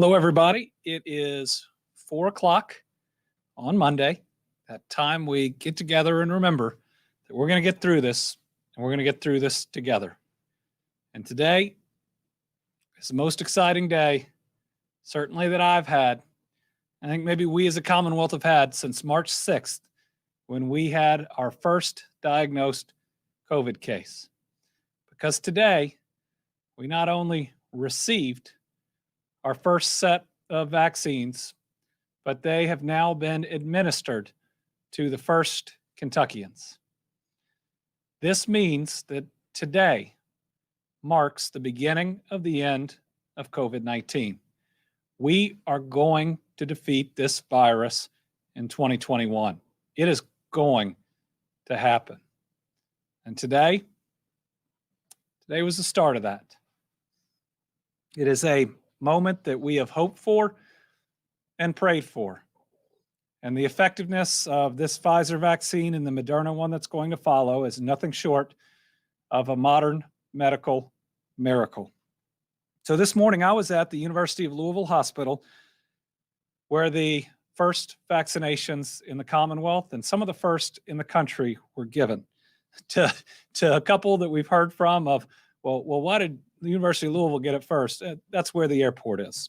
Hello, everybody. It is 4 o'clock on Monday. That time we get together and remember that we're going to get through this, and we're going to get through this together. And today is the most exciting day, certainly that I've had. I think maybe we as a Commonwealth have had since March 6th, when we had our first diagnosed COVID case. Because today, we not only received our first set of vaccines, but they have now been administered to the first Kentuckians. This means that today marks the beginning of the end of COVID-19. We are going to defeat this virus in 2021. It is going to happen. And today was the start of that. It is a moment that we have hoped for and prayed for. And the effectiveness of this Pfizer vaccine and the Moderna one that's going to follow is nothing short of a modern medical miracle. So this morning I was at the University of Louisville Hospital, where the first vaccinations in the Commonwealth and some of the first in the country were given to a couple that we've heard from of, well, why did the University of Louisville get it first? That's where the airport is.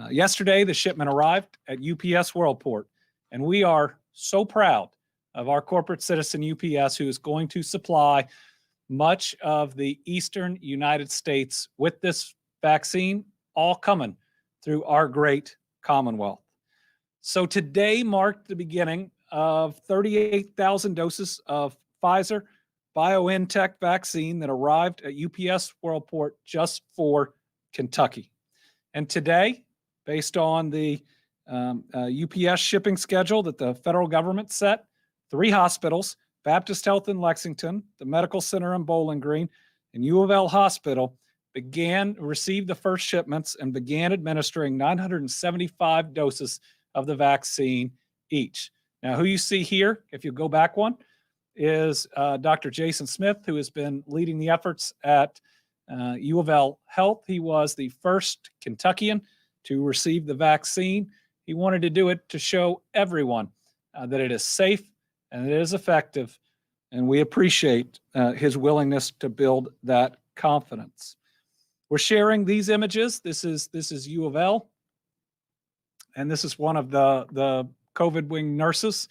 Yesterday, the shipment arrived at UPS Worldport, and we are so proud of our corporate citizen UPS, who is going to supply much of the eastern United States with this vaccine, all coming through our great Commonwealth. So today marked the beginning of 38,000 doses of Pfizer BioNTech vaccine that arrived at UPS Worldport just for Kentucky. And today, based on the UPS shipping schedule that the federal government set, 3 hospitals, Baptist Health in Lexington, the Medical Center in Bowling Green, and U of L Hospital, received the first shipments and began administering 975 doses of the vaccine each. Now, who you see here, if you go back one, is Dr. Jason Smith, who has been leading the efforts at U of L Health. He was the first Kentuckian to receive the vaccine. He wanted to do it to show everyone that it is safe and it is effective, and we appreciate his willingness to build that confidence. We're sharing these images. This is U of L, and this is one of the COVID wing nurses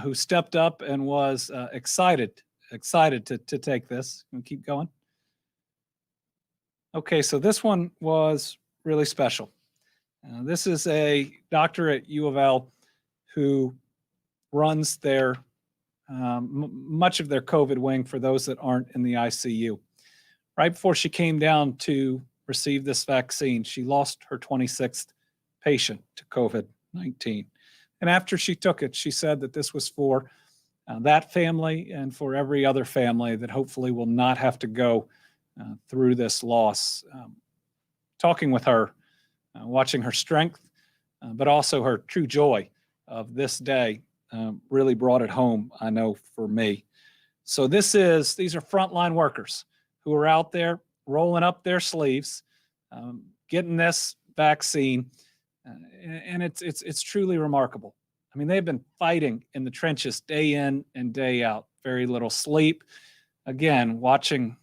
who stepped up and was excited to take this. And keep going. Okay, so this one was really special. This is a doctor at U of L who runs their much of their COVID wing for those that aren't in the ICU. Right before she came down to receive this vaccine, she lost her 26th patient to COVID-19. And after she took it, she said that this was for that family and for every other family that hopefully will not have to go through this loss. Talking with her, watching her strength, but also her true joy of this day really brought it home, I know, for me. So these are frontline workers who are out there rolling up their sleeves, getting this vaccine. And it's truly remarkable. I mean, they've been fighting in the trenches day in and day out, very little sleep. Again, watching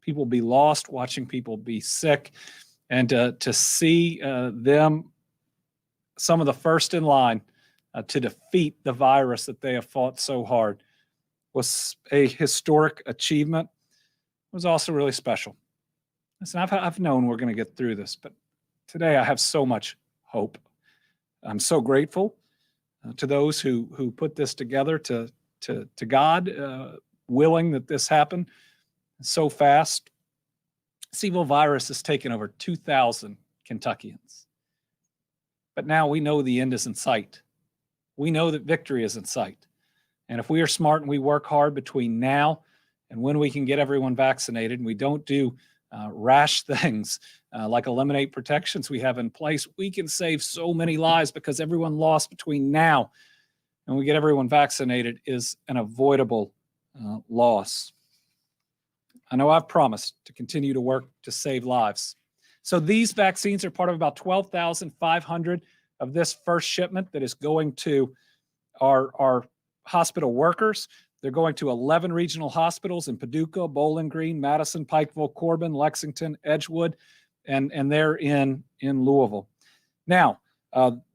people be lost, watching people be sick, and to see them, some of the first in line to defeat the virus that they have fought so hard, was a historic achievement. It was also really special. Listen, I've known we're going to get through this, but today I have so much hope. I'm so grateful to those who put this together, to God, willing that this happened so fast. This evil virus has taken over 2,000 Kentuckians. But now we know the end is in sight. We know that victory is in sight. And if we are smart and we work hard between now and when we can get everyone vaccinated, and we don't do rash things like eliminate protections we have in place, we can save so many lives, because everyone lost between now and we get everyone vaccinated is an avoidable loss. I know I've promised to continue to work to save lives. So these vaccines are part of about 12,500 of this first shipment that is going to our hospital workers. They're going to 11 regional hospitals in Paducah, Bowling Green, Madison, Pikeville, Corbin, Lexington, Edgewood, and they're in Louisville. Now,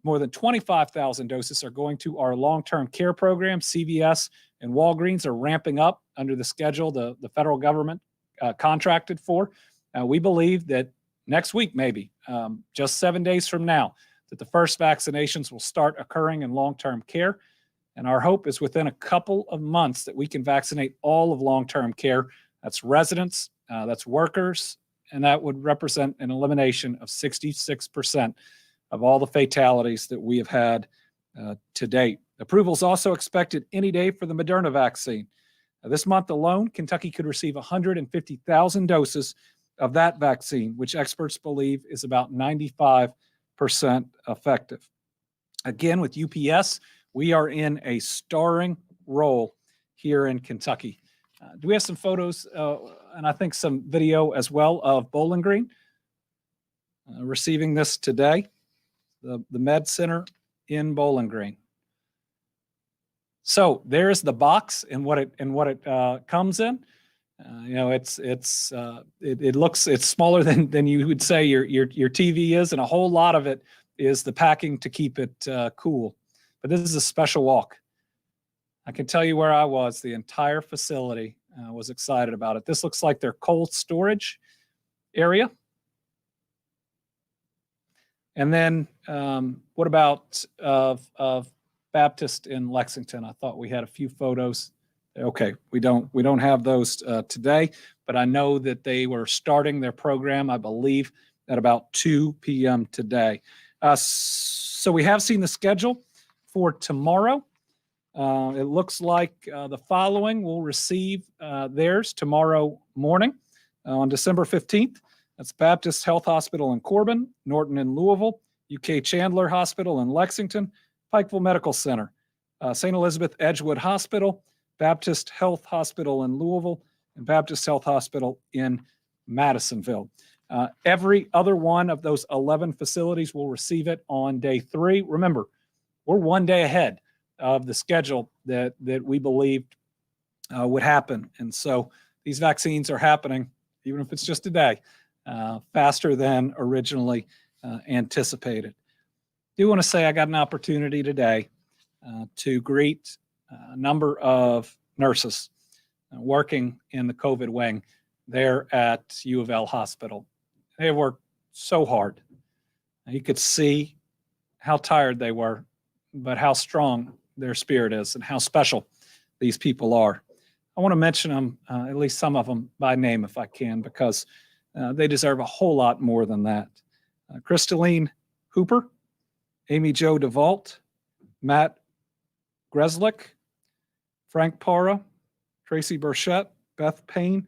more than 25,000 doses are going to our long-term care program. CVS and Walgreens are ramping up under the schedule the federal government contracted for. We believe that next week, maybe just 7 days from now, that the first vaccinations will start occurring in long-term care. And our hope is within a couple of months that we can vaccinate all of long-term care. That's residents, that's workers, and that would represent an elimination of 66% of all the fatalities that we have had to date. Approval is also expected any day for the Moderna vaccine. This month alone, Kentucky could receive 150,000 doses of that vaccine, which experts believe is about 95% effective. Again, with UPS, we are in a starring role here in Kentucky. Do we have some photos and I think some video as well of Bowling Green receiving this today? The Med Center in Bowling Green. So there's the box and what it comes in. It looks, it's smaller than you would say your TV is, and a whole lot of it is the packing to keep it cool. But this is a special walk. I can tell you where I was. The entire facility was excited about it. This looks like their cold storage area. And then what about of Baptist in Lexington? I thought we had a few photos. Okay, we don't have those today, but I know that they were starting their program, I believe, at about 2 p.m. today. So we have seen the schedule for tomorrow. It looks like the following will receive theirs tomorrow morning on December 15th. That's Baptist Health Hospital in Corbin, Norton in Louisville, UK Chandler Hospital in Lexington, Pikeville Medical Center, St. Elizabeth Edgewood Hospital, Baptist Health Hospital in Louisville, and Baptist Health Hospital in Madisonville. Every other one of those 11 facilities will receive it on day 3. Remember, we're 1 day ahead of the schedule that we believed would happen. And so these vaccines are happening, even if it's just a day, faster than originally anticipated. I do want to say I got an opportunity today to greet a number of nurses working in the COVID wing there at U of L Hospital. They have worked so hard. You could see how tired they were, but how strong their spirit is and how special these people are. I want to mention them, at least some of them, by name if I can, because they deserve a whole lot more than that. Crystalline Hooper, Amy Jo DeVault, Matt Greslick, Frank Para, Tracy Burchett, Beth Payne.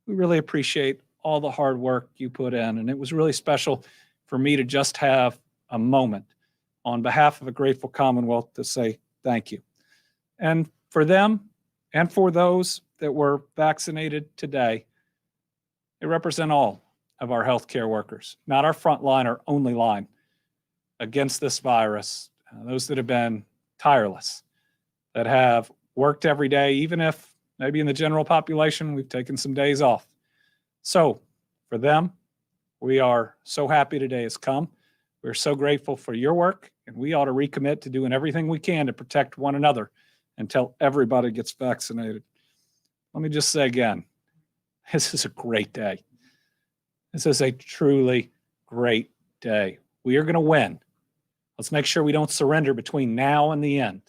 We really appreciate all the hard work you put in. And it was really special for me to just have a moment on behalf of a grateful Commonwealth to say thank you. And for them and for those that were vaccinated today, they represent all of our healthcare workers, not our front line or only line against this virus. Those that have been tireless, that have worked every day, even if maybe in the general population we've taken some days off. So for them, we are so happy today has come. We're so grateful for your work, and we ought to recommit to doing everything we can to protect one another until everybody gets vaccinated. Let me just say again, this is a great day. This is a truly great day. We are going to win. Let's make sure we don't surrender between now and the end.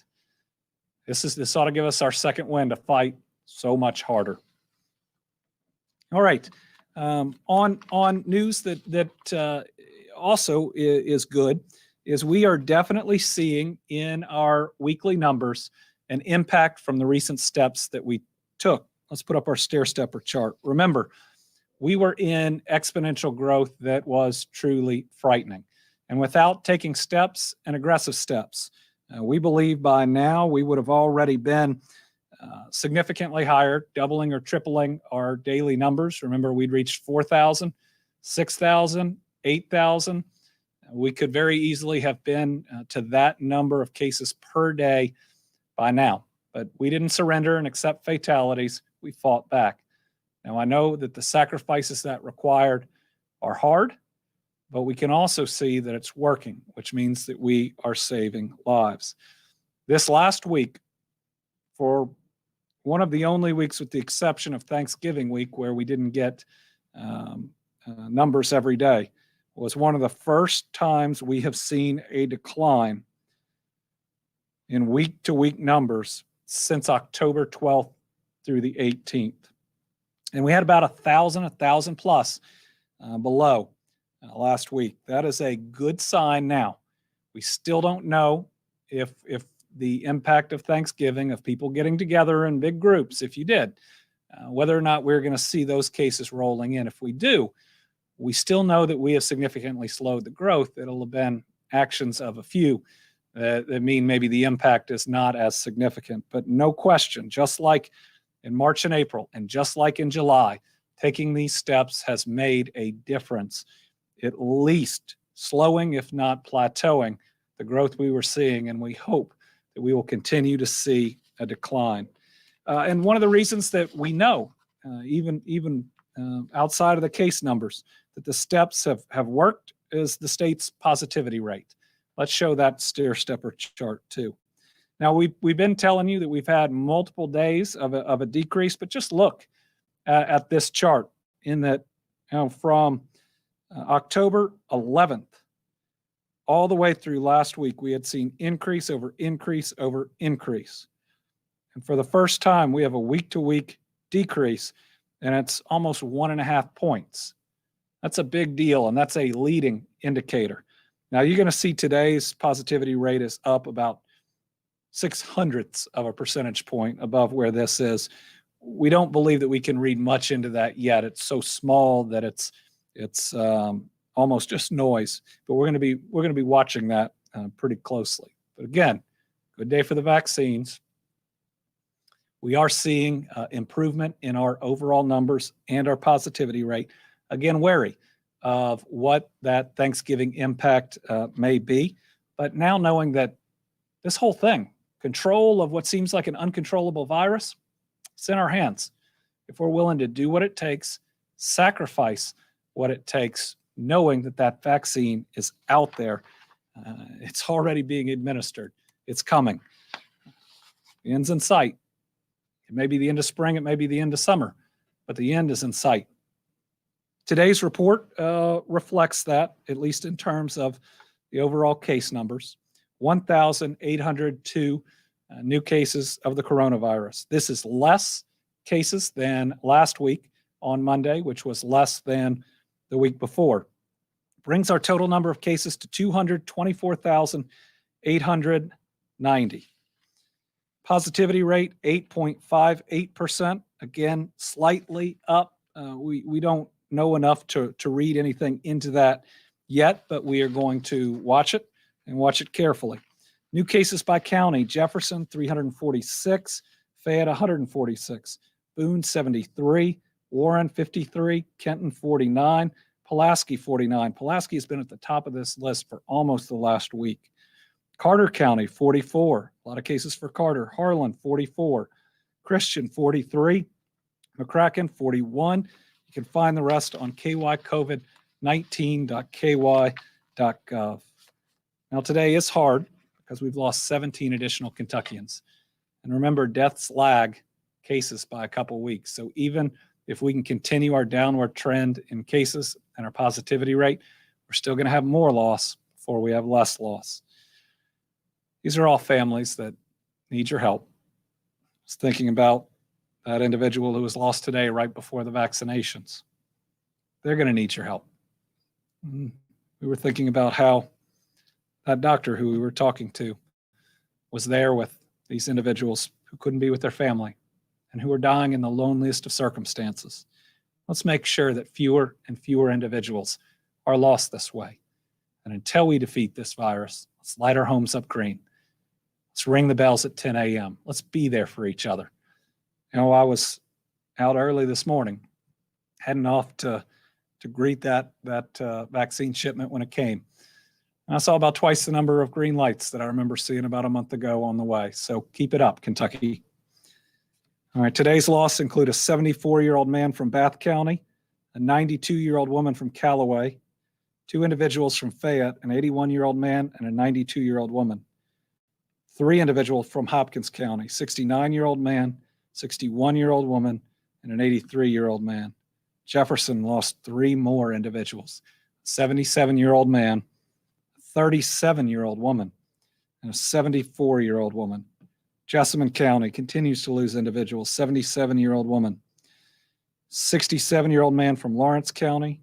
This ought to give us our second win to fight so much harder. All right. On news that also is good is we are definitely seeing in our weekly numbers an impact from the recent steps that we took. Let's put up our stair stepper chart. Remember, we were in exponential growth that was truly frightening. And without taking steps and aggressive steps, we believe by now we would have already been significantly higher, doubling or tripling our daily numbers. Remember, we'd reached 4,000, 6,000, 8,000. We could very easily have been to that number of cases per day by now, but we didn't surrender and accept fatalities. We fought back. Now, I know that the sacrifices that required are hard, but we can also see that it's working, which means that we are saving lives. This last week, for one of the only weeks with the exception of Thanksgiving week where we didn't get numbers every day, was one of the first times we have seen a decline in week-to-week numbers since October 12th through the 18th. And we had about 1,000 plus below last week. That is a good sign now. We still don't know if the impact of Thanksgiving, of people getting together in big groups, if you did, whether or not we're going to see those cases rolling in. If we do, we still know that we have significantly slowed the growth. It'll have been actions of a few that mean maybe the impact is not as significant. But no question, just like in March and April, and just like in July, taking these steps has made a difference, at least slowing, if not plateauing, the growth we were seeing, and we hope that we will continue to see a decline. And one of the reasons that we know, even outside of the case numbers, that the steps have worked is the state's positivity rate. Let's show that stair-stepper chart too. Now, we've been telling you that we've had multiple days of a decrease, but just look at this chart in that from October 11th all the way through last week, we had seen increase over increase over increase. And for the first time, we have a week-to-week decrease, and it's almost 1.5 points. That's a big deal, and that's a leading indicator. Now, you're going to see today's positivity rate is up about 0.06 of a percentage point above where this is. We don't believe that we can read much into that yet. It's so small that it's almost just noise. But we're going to be watching that pretty closely. But again, good day for the vaccines. We are seeing improvement in our overall numbers and our positivity rate. Again, wary of what that Thanksgiving impact may be. But now knowing that this whole thing, control of what seems like an uncontrollable virus, it's in our hands. If we're willing to do what it takes, sacrifice what it takes, knowing that that vaccine is out there, it's already being administered. It's coming. The end's in sight. It may be the end of spring, it may be the end of summer, but the end is in sight. Today's report reflects that, at least in terms of the overall case numbers. 1,802 new cases of the coronavirus. This is less cases than last week on Monday, which was less than the week before. Brings our total number of cases to 224,890. Positivity rate, 8.58%. Again, slightly up. We don't know enough to read anything into that yet, but we are going to watch it and watch it carefully. New cases by county: Jefferson 346, Fayette 146, Boone 73, Warren 53, Kenton 49, Pulaski 49. Pulaski has been at the top of this list for almost the last week. Carter County 44, a lot of cases for Carter. Harlan 44, Christian 43, McCracken 41. You can find the rest on kycovid19.ky.gov. Now, today is hard because we've lost 17 additional Kentuckians. And remember, deaths lag cases by a couple weeks. So even if we can continue our downward trend in cases and our positivity rate, we're still going to have more loss before we have less loss. These are all families that need your help. I was thinking about that individual who was lost today right before the vaccinations. They're going to need your help. We were thinking about how that doctor who we were talking to was there with these individuals who couldn't be with their family and who are dying in the loneliest of circumstances. Let's make sure that fewer and fewer individuals are lost this way. And until we defeat this virus, let's light our homes up green. Let's ring the bells at 10 a.m. Let's be there for each other. You know, I was out early this morning, heading off to to greet that vaccine shipment when it came. And I saw about twice the number of green lights that I remember seeing about a month ago on the way. So keep it up, Kentucky. All right, today's loss include a 74-year-old man from Bath County, a 92-year-old woman from Callaway, 2 individuals from Fayette, an 81-year-old man and a 92-year-old woman. 3 individuals from Hopkins County, 69-year-old man, 61-year-old woman, and an 83-year-old man. Jefferson lost 3 more individuals, a 77-year-old man, a 37-year-old woman, and a 74-year-old woman. Jessamine County continues to lose individuals, 77-year-old woman, 67-year-old man from Lawrence County,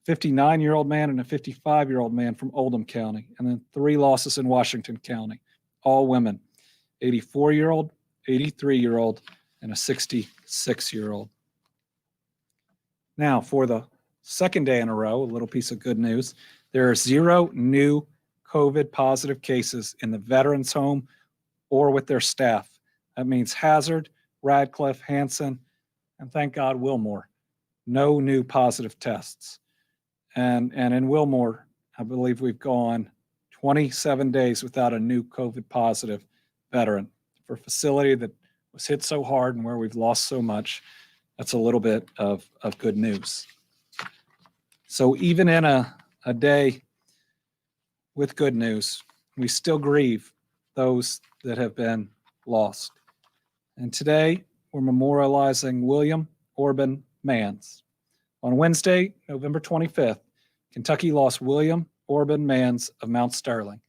a 59-year-old man and a 55-year-old man from Oldham County, and then 3 losses in Washington County, all women, 84-year-old, 83-year-old, and a 66-year-old. Now, for the second day in a row, a little piece of good news. There are 0 new COVID positive cases in the veterans home or with their staff. That means Hazard, Radcliffe, Hanson, and thank God Wilmore. No new positive tests. And in Wilmore, I believe we've gone 27 days without a new COVID positive veteran. For a facility that was hit so hard and where we've lost so much, that's a little bit of good news. So even in a day with good news, we still grieve those that have been lost. And today we're memorializing William Orban Mans. On Wednesday, November 25th, Kentucky lost William Orban Mans of Mount Sterling.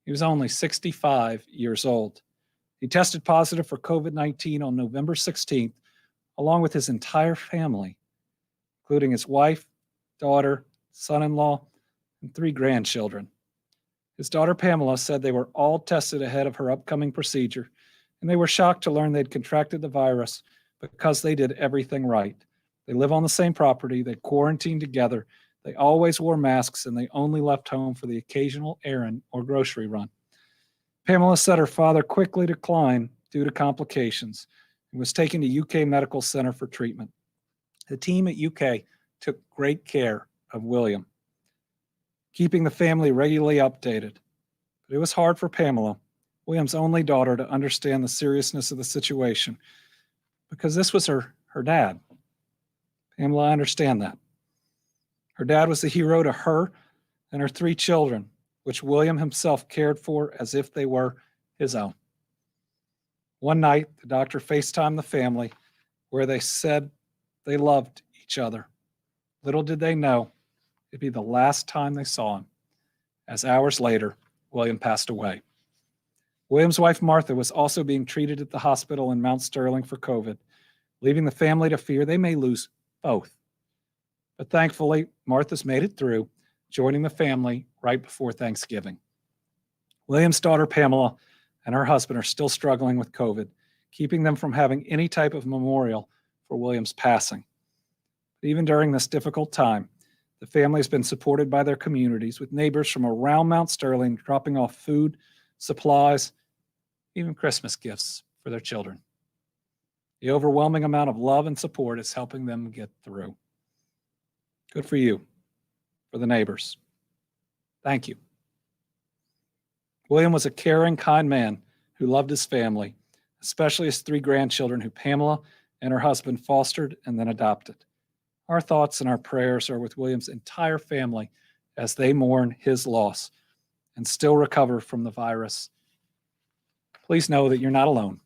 He was only 65 years old. He tested positive for COVID-19 on November 16th, along with his entire family, including his wife, daughter, son-in-law, and 3 grandchildren. His daughter Pamela said they were all tested ahead of her upcoming procedure, and they were shocked to learn they'd contracted the virus because they did everything right. They live on the same property, they quarantined together, they always wore masks, and they only left home for the occasional errand or grocery run. Pamela said her father quickly declined due to complications and was taken to UK Medical Center for treatment. The team at UK took great care of William, keeping the family regularly updated. But it was hard for Pamela, William's only daughter, to understand the seriousness of the situation because this was her dad. Pamela, I understand that. Her dad was the hero to her and her 3 children, which William himself cared for as if they were his own. One night, the doctor FaceTimed the family where they said they loved each other. Little did they know it'd be the last time they saw him, as hours later, William passed away. William's wife, Martha, was also being treated at the hospital in Mount Sterling for COVID, leaving the family to fear they may lose both. But thankfully, Martha's made it through, joining the family right before Thanksgiving. William's daughter, Pamela, and her husband are still struggling with COVID, keeping them from having any type of memorial for William's passing. But even during this difficult time, the family has been supported by their communities, with neighbors from around Mount Sterling dropping off food, supplies, even Christmas gifts for their children. The overwhelming amount of love and support is helping them get through. Good for you, for the neighbors. Thank you. William was a caring, kind man who loved his family, especially his 3 grandchildren who Pamela and her husband fostered and then adopted. Our thoughts and our prayers are with William's entire family as they mourn his loss and still recover from the virus. Please know that you're not alone,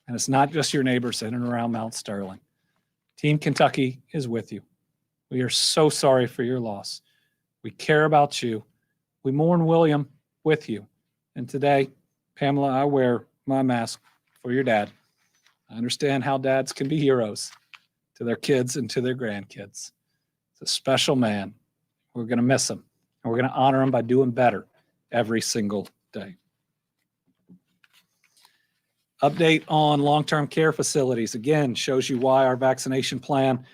and it's not just your neighbors in and around Mount Sterling. Team Kentucky is with you. We are so sorry for your loss. We care about you. We mourn William with you. And today, Pamela, I wear my mask for your dad. I understand how dads can be heroes to their kids and to their grandkids. It's a special man. We're going to miss him, and we're going to honor him by doing better every single day. Update on long-term care facilities. Again, shows you why our vaccination plan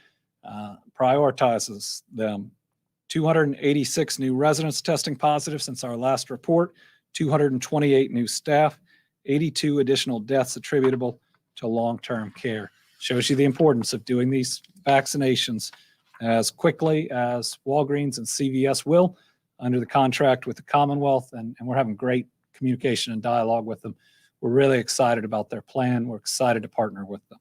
prioritizes them. 286 new residents testing positive since our last report, 228 new staff, 82 additional deaths attributable to long-term care. Shows you the importance of doing these vaccinations as quickly as Walgreens and CVS will under the contract with the Commonwealth, and we're having great communication and dialogue with them. We're really excited about their plan. We're excited to partner with them.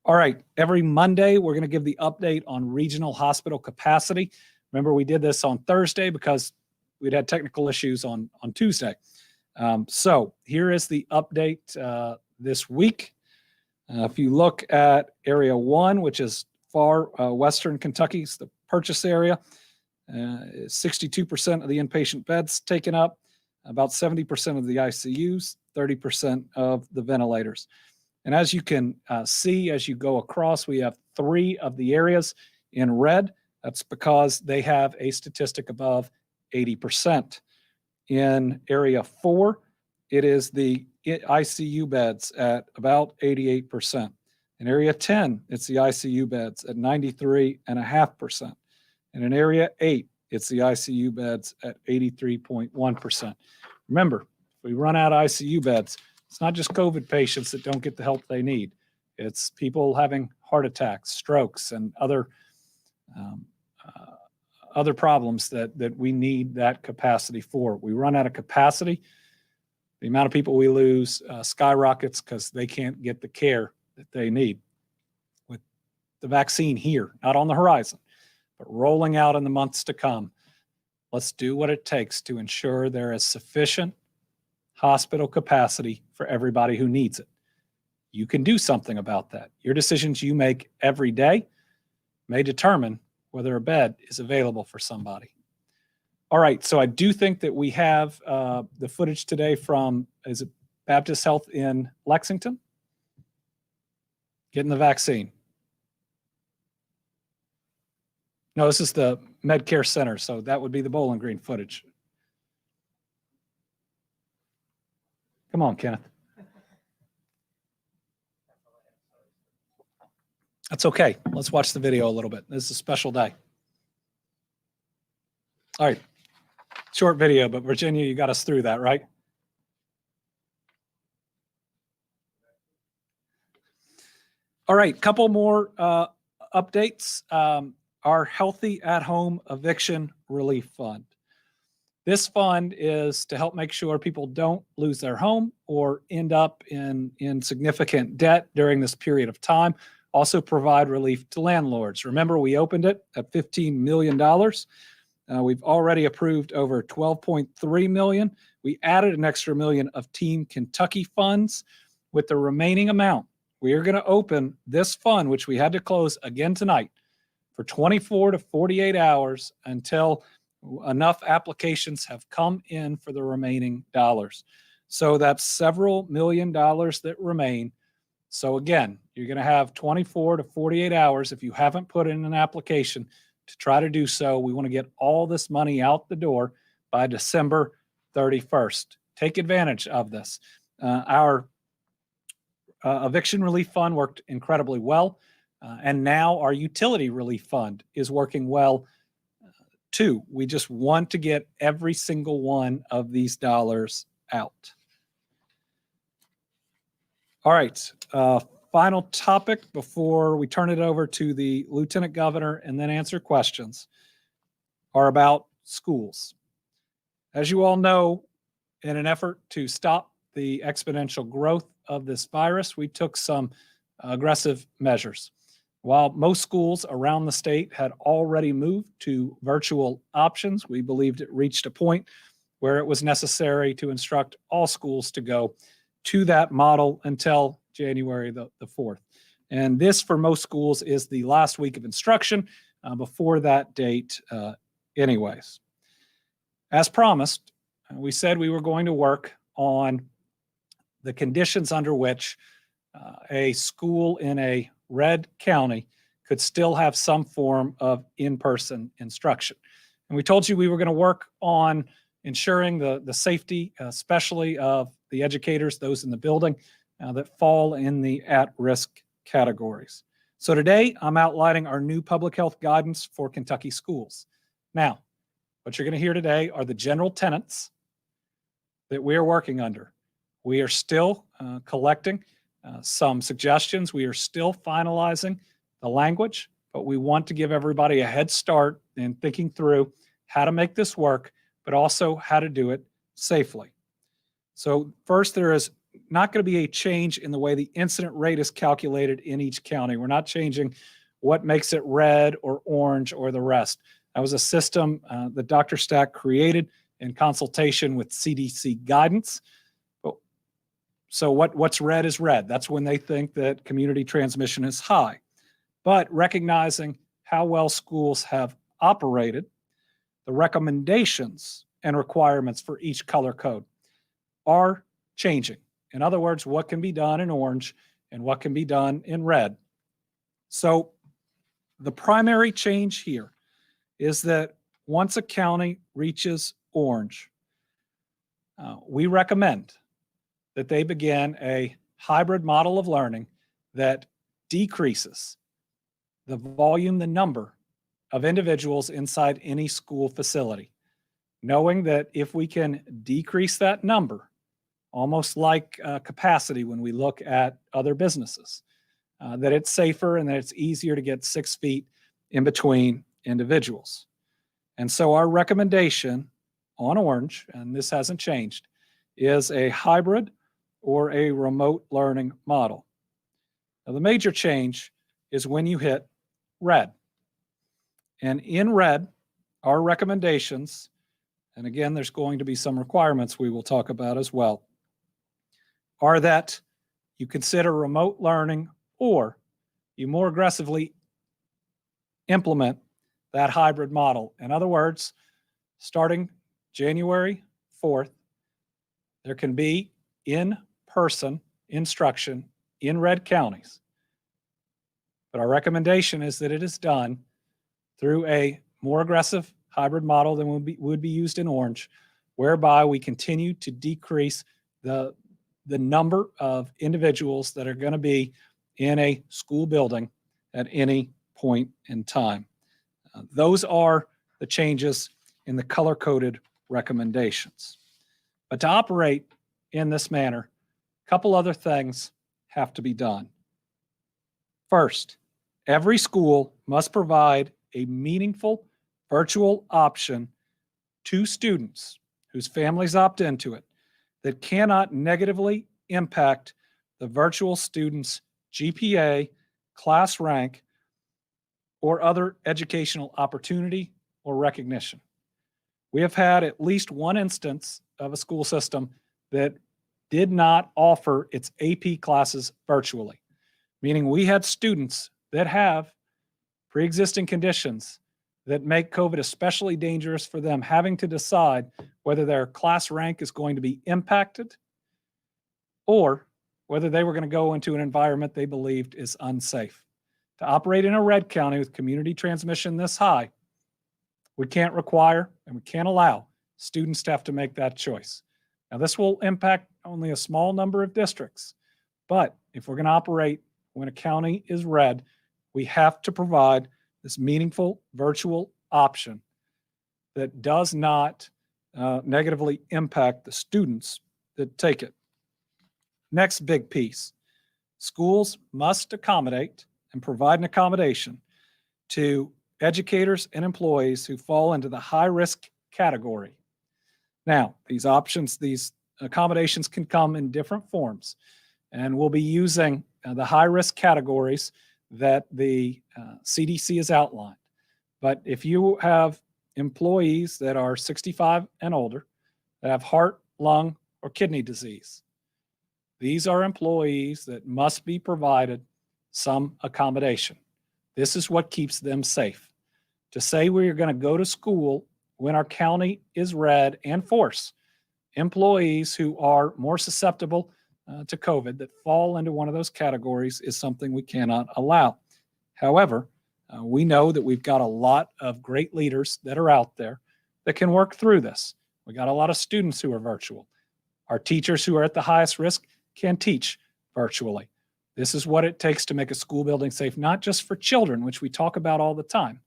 All right, every Monday, we're going to give the update on regional hospital capacity. Remember, we did this on Thursday because we'd had technical issues on Tuesday. So here is the update this week. If you look at Area 1, which is far western Kentucky, it's the purchase area, 62% of the inpatient beds taken up, about 70% of the ICUs, 30% of the ventilators. And as you can see as you go across, we have 3 of the areas in red. That's because they have a statistic above 80%. In Area 4, it is the ICU beds at about 88%. In Area 10, it's the ICU beds at 93.5%. And in Area 8, it's the ICU beds at 83.1%. Remember, if we run out of ICU beds, it's not just COVID patients that don't get the help they need. It's people having heart attacks, strokes, and other problems that we need that capacity for. We run out of capacity, the amount of people we lose skyrockets because they can't get the care that they need. With the vaccine here, not on the horizon, but rolling out in the months to come, let's do what it takes to ensure there is sufficient hospital capacity for everybody who needs it. You can do something about that. Your decisions you make every day may determine whether a bed is available for somebody. All right, so I do think that we have the footage today from, is it Baptist Health in Lexington? Getting the vaccine. No, this is the Medcare Center, so that would be the Bowling Green footage. Come on, Kenneth. That's okay. Let's watch the video a little bit. This is a special day. All right. Short video, but Virginia, you got us through that, right? All right. Couple more updates. Our Healthy at Home Eviction Relief Fund. This fund is to help make sure people don't lose their home or end up in significant debt during this period of time. Also provide relief to landlords. Remember, we opened it at $15 million. We've already approved over $12.3 million. We added an extra $1 million of Team Kentucky funds. With the remaining amount, we are going to open this fund, which we had to close again tonight, for 24 to 48 hours until enough applications have come in for the remaining dollars. So that's several $1 million that remain. So again, you're going to have 24 to 48 hours if you haven't put in an application to try to do so. We want to get all this money out the door by December 31st. Take advantage of this. Our eviction relief fund worked incredibly well. And now our utility relief fund is working well too. We just want to get every single one of these dollars out. All right. Final topic before we turn it over to the Lieutenant Governor and then answer questions are about schools. As you all know, in an effort to stop the exponential growth of this virus, we took some aggressive measures. While most schools around the state had already moved to virtual options, we believed it reached a point where it was necessary to instruct all schools to go to that model until January the 4th. And this, for most schools, is the last week of instruction before that date anyways. As promised, we said we were going to work on the conditions under which a school in a red county could still have some form of in-person instruction. And we told you we were going to work on ensuring the safety, especially of the educators, those in the building that fall in the at-risk categories. So today, I'm outlining our new public health guidance for Kentucky schools. Now, what you're going to hear today are the general tenets that we are working under. We are still collecting some suggestions. We are still finalizing the language, but we want to give everybody a head start in thinking through how to make this work, but also how to do it safely. So first, there is not going to be a change in the way the incident rate is calculated in each county. We're not changing what makes it red or orange or the rest. That was a system that Dr. Stack created in consultation with CDC guidance. So what's red is red. That's when they think that community transmission is high. But recognizing how well schools have operated, the recommendations and requirements for each color code are changing. In other words, what can be done in orange and what can be done in red. So the primary change here is that once a county reaches orange, we recommend that they begin a hybrid model of learning that decreases the volume, the number of individuals inside any school facility, knowing that if we can decrease that number, almost like capacity when we look at other businesses, that it's safer and that it's easier to get 6 feet in between individuals. And so our recommendation on orange, and this hasn't changed, is a hybrid or a remote learning model. Now, the major change is when you hit red. And in red, our recommendations, and again, there's going to be some requirements we will talk about as well, are that you consider remote learning or you more aggressively implement that hybrid model. In other words, starting January 4th, there can be in-person instruction in red counties. But our recommendation is that it is done through a more aggressive hybrid model than would be used in orange, whereby we continue to decrease the number of individuals that are going to be in a school building at any point in time. Those are the changes in the color-coded recommendations. But to operate in this manner, a couple other things have to be done. First, every school must provide a meaningful virtual option to students whose families opt into it that cannot negatively impact the virtual student's GPA, class rank, or other educational opportunity or recognition. We have had at least one instance of a school system that did not offer its AP classes virtually, meaning we had students that have pre-existing conditions that make COVID especially dangerous for them, having to decide whether their class rank is going to be impacted or whether they were going to go into an environment they believed is unsafe. To operate in a red county with community transmission this high, we can't require and we can't allow students to have to make that choice. Now, this will impact only a small number of districts, but if we're going to operate when a county is red, we have to provide this meaningful virtual option that does not negatively impact the students that take it. Next big piece, schools must accommodate and provide an accommodation to educators and employees who fall into the high-risk category. Now, these accommodations can come in different forms, and we'll be using the high-risk categories that the CDC has outlined. But if you have employees that are 65 and older, that have heart, lung, or kidney disease, these are employees that must be provided some accommodation. This is what keeps them safe. To say we're going to go to school when our county is red and force employees who are more susceptible to COVID that fall into one of those categories is something we cannot allow. However, we know that we've got a lot of great leaders that are out there that can work through this. We got a lot of students who are virtual. Our teachers who are at the highest risk can teach virtually. This is what it takes to make a school building safe, not just for children, which we talk about all the time.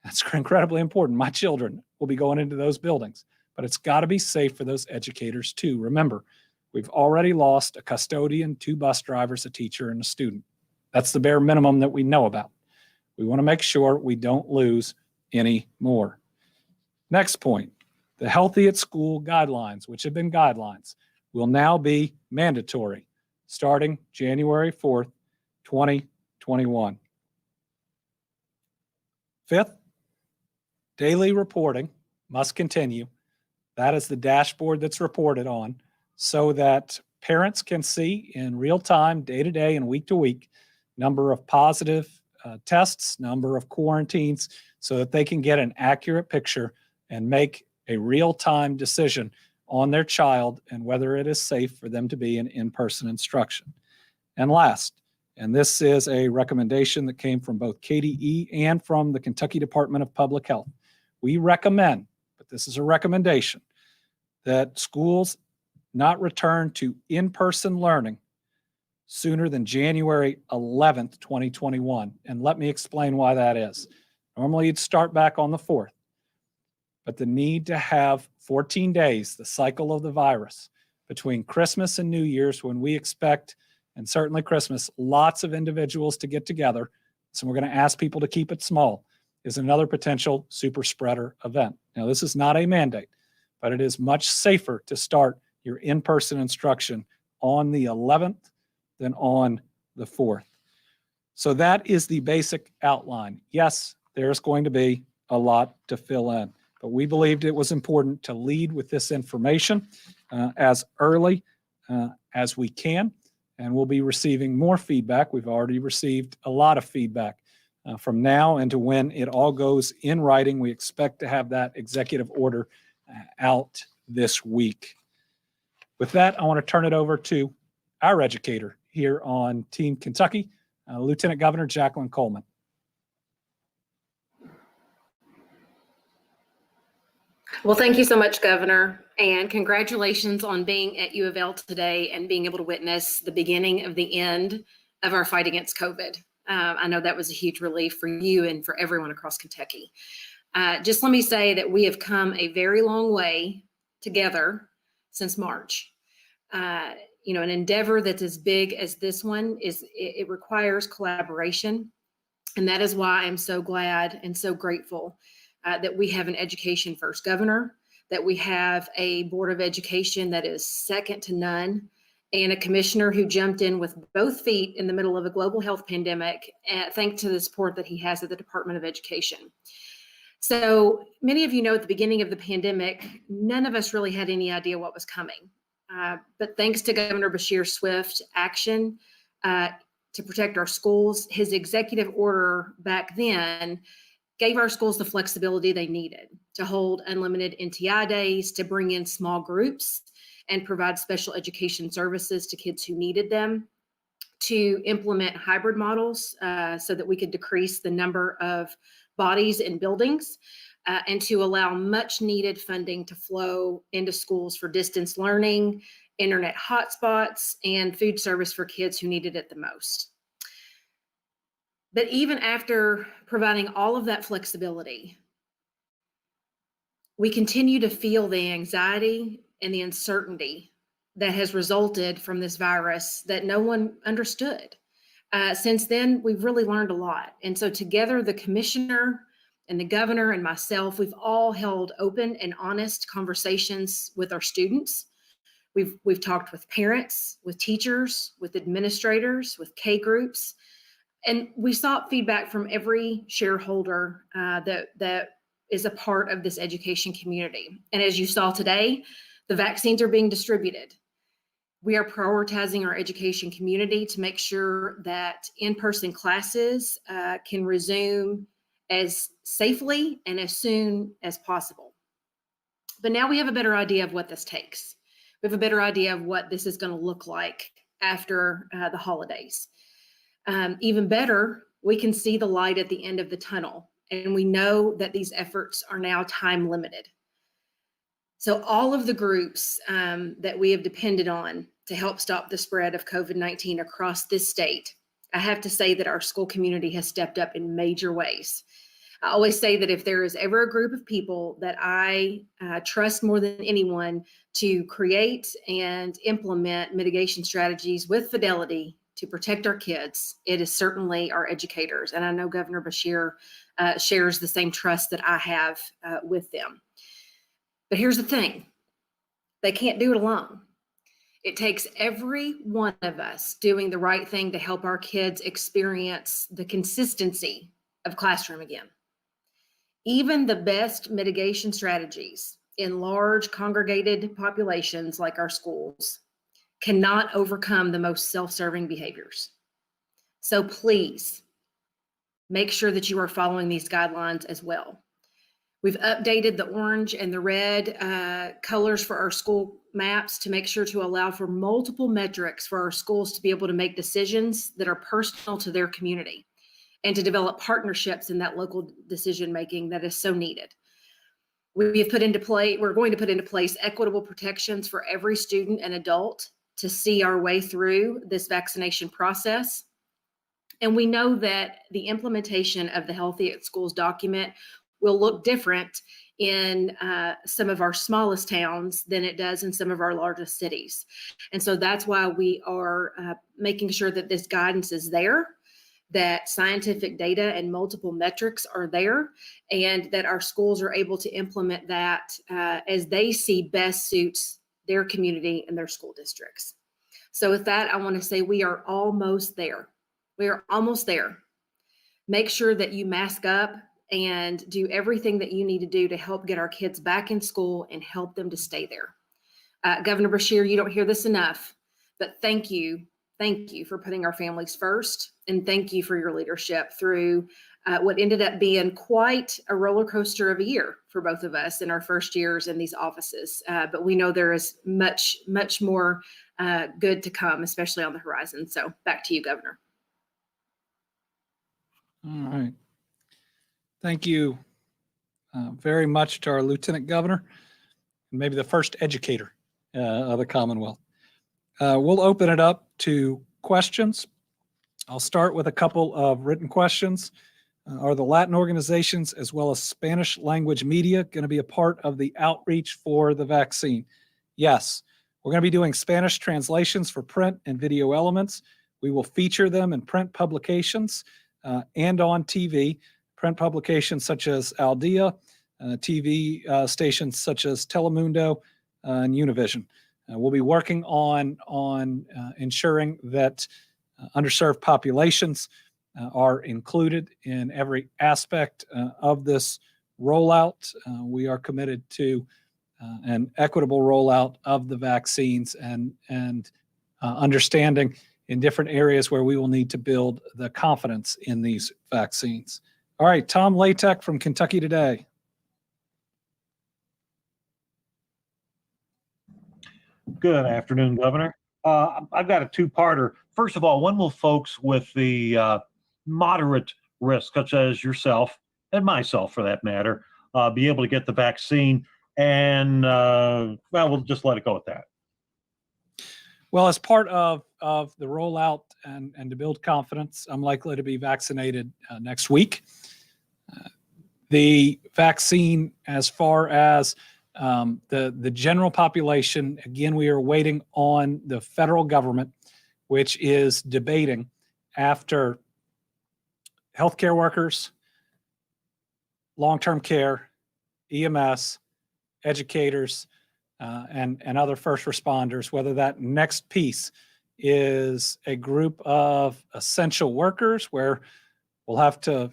That's incredibly important. My children will be going into those buildings, but it's got to be safe for those educators too. Remember, we've already lost a custodian, 2 bus drivers, a teacher, and a student. That's the bare minimum that we know about. We want to make sure we don't lose any more. Next point, the Healthy at School guidelines, which have been guidelines, will now be mandatory starting January 4th, 2021. Fifth, daily reporting must continue. That is the dashboard that's reported on so that parents can see in real time, day to day and week to week, number of positive tests, number of quarantines, so that they can get an accurate picture and make a real-time decision on their child and whether it is safe for them to be in in-person instruction. And last, and this is a recommendation that came from both KDE and from the Kentucky Department of Public Health. We recommend, but this is a recommendation, that schools not return to in-person learning sooner than January 11th, 2021. And let me explain why that is. Normally you'd start back on the 4th, but the need to have 14 days, the cycle of the virus, between Christmas and New Year's, when we expect, and certainly Christmas, lots of individuals to get together. So we're going to ask people to keep it small, is another potential super spreader event. Now, this is not a mandate, but it is much safer to start your in-person instruction on the 11th than on the 4th. So that is the basic outline. Yes, there's going to be a lot to fill in, but we believed it was important to lead with this information as early as we can, and we'll be receiving more feedback. We've already received a lot of feedback from now and to when it all goes in writing. We expect to have that executive order out this week. With that, I want to turn it over to our educator here on Team Kentucky, Lieutenant Governor Jacqueline Coleman. Well, thank you so much, Governor, and congratulations on being at U of L today and being able to witness the beginning of the end of our fight against COVID. I know that was a huge relief for you and for everyone across Kentucky. Just let me say that we have come a very long way together since March. An endeavor that's as big as this one it requires collaboration. And that is why I'm so glad and so grateful that we have an education first governor, that we have a board of education that is second to none, and a commissioner who jumped in with both feet in the middle of a global health pandemic, thanks to the support that he has at the Department of Education. So many of you know at the beginning of the pandemic, none of us really had any idea what was coming. But thanks to Governor Beshear's swift action to protect our schools, his executive order back then gave our schools the flexibility they needed to hold unlimited NTI days, to bring in small groups and provide special education services to kids who needed them, to implement hybrid models so that we could decrease the number of bodies in buildings, and to allow much needed funding to flow into schools for distance learning, internet hotspots, and food service for kids who needed it the most. But even after providing all of that flexibility, we continue to feel the anxiety and the uncertainty that has resulted from this virus that no one understood. Since then, we've really learned a lot. And so together, the commissioner and the governor and myself, we've all held open and honest conversations with our students. We've talked with parents, with teachers, with administrators, with K groups, and we sought feedback from every shareholder that is a part of this education community. And as you saw today, the vaccines are being distributed. We are prioritizing our education community to make sure that in-person classes can resume as safely and as soon as possible. But now we have a better idea of what this takes. We have a better idea of what this is going to look like after the holidays. Even better, we can see the light at the end of the tunnel, and we know that these efforts are now time limited. So all of the groups that we have depended on to help stop the spread of COVID-19 across this state, I have to say that our school community has stepped up in major ways. I always say that if there is ever a group of people that I trust more than anyone to create and implement mitigation strategies with fidelity to protect our kids, it is certainly our educators. And I know Governor Beshear shares the same trust that I have with them. But here's the thing, they can't do it alone. It takes every one of us doing the right thing to help our kids experience the consistency of classroom again. Even the best mitigation strategies in large congregated populations like our schools cannot overcome the most self-serving behaviors. So please make sure that you are following these guidelines as well. We've updated the orange and the red colors for our school maps to make sure to allow for multiple metrics for our schools to be able to make decisions that are personal to their community and to develop partnerships in that local decision making that is so needed. We're going to put into place equitable protections for every student and adult to see our way through this vaccination process. And we know that the implementation of the Healthy at Schools document will look different in some of our smallest towns than it does in some of our largest cities. And so that's why we are making sure that this guidance is there, that scientific data and multiple metrics are there, and that our schools are able to implement that as they see best suits their community and their school districts. So with that, I want to say we are almost there. We are almost there. Make sure that you mask up and do everything that you need to do to help get our kids back in school and help them to stay there. Governor Beshear, you don't hear this enough, but thank you for putting our families first, and thank you for your leadership through what ended up being quite a roller coaster of a year for both of us in our first years in these offices. But we know there is much, much more good to come, especially on the horizon. So back to you, Governor. All right. Thank you very much to our Lieutenant Governor, and maybe the first educator of the Commonwealth. We'll open it up to questions. I'll start with a couple of written questions. Are the Latin organizations as well as Spanish language media going to be a part of the outreach for the vaccine? Yes. We're going to be doing Spanish translations for print and video elements. We will feature them in print publications and on TV, print publications such as Al Dia, TV stations such as Telemundo and Univision. We'll be working on ensuring that underserved populations are included in every aspect of this rollout. We are committed to an equitable rollout of the vaccines and understanding in different areas where we will need to build the confidence in these vaccines. All right, Tom Latek from Kentucky Today. Good afternoon, Governor. I've got a two-parter. First of all, when will folks with the moderate risk, such as yourself and myself for that matter, be able to get the vaccine? And, well, we'll just let it go at that. Well, as part of the rollout and to build confidence, I'm likely to be vaccinated next week. The vaccine, as far as the general population, again, we are waiting on the federal government, which is debating after healthcare workers, long-term care, EMS, educators, and other first responders, whether that next piece is a group of essential workers where we'll have to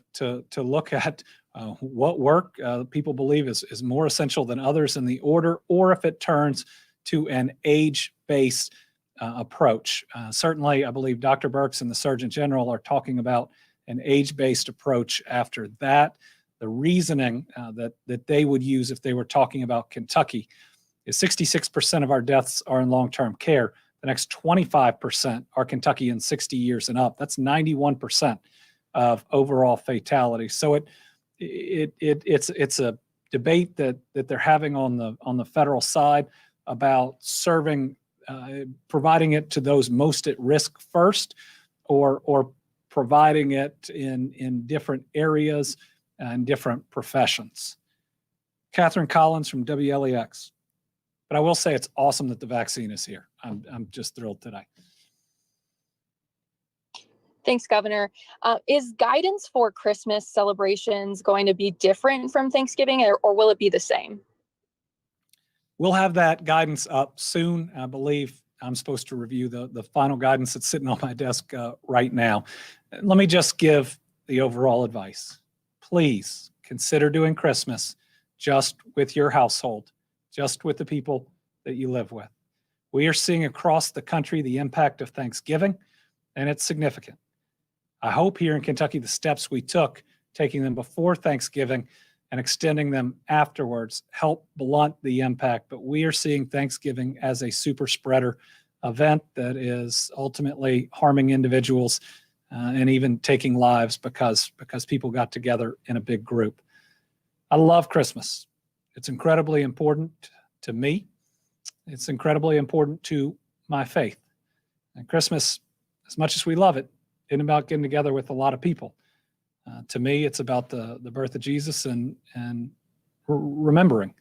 look at what work people believe is more essential than others in the order, or if it turns to an age-based approach. Certainly, I believe Dr. Birx and the Surgeon General are talking about an age-based approach after that. The reasoning that they would use if they were talking about Kentucky is 66% of our deaths are in long-term care. The next 25% are Kentuckians 60 years and up. That's 91% of overall fatalities. So it's a debate that they're having on the federal side about providing it to those most at risk first, or providing it in different areas and different professions. Catherine Collins from WLEX. But I will say it's awesome that the vaccine is here. I'm just thrilled today. Thanks, Governor. Is guidance for Christmas celebrations going to be different from Thanksgiving, or will it be the same? We'll have that guidance up soon. I believe I'm supposed to review the final guidance that's sitting on my desk right now. Let me just give the overall advice. Please consider doing Christmas just with your household, just with the people that you live with. We are seeing across the country the impact of Thanksgiving, and it's significant. I hope here in Kentucky, the steps we took, taking them before Thanksgiving and extending them afterwards, help blunt the impact. But we are seeing Thanksgiving as a super spreader event that is ultimately harming individuals and even taking lives because people got together in a big group. I love Christmas. It's incredibly important to me. It's incredibly important to my faith. And Christmas, as much as we love it, isn't about getting together with a lot of people. To me, it's about the birth of Jesus and remembering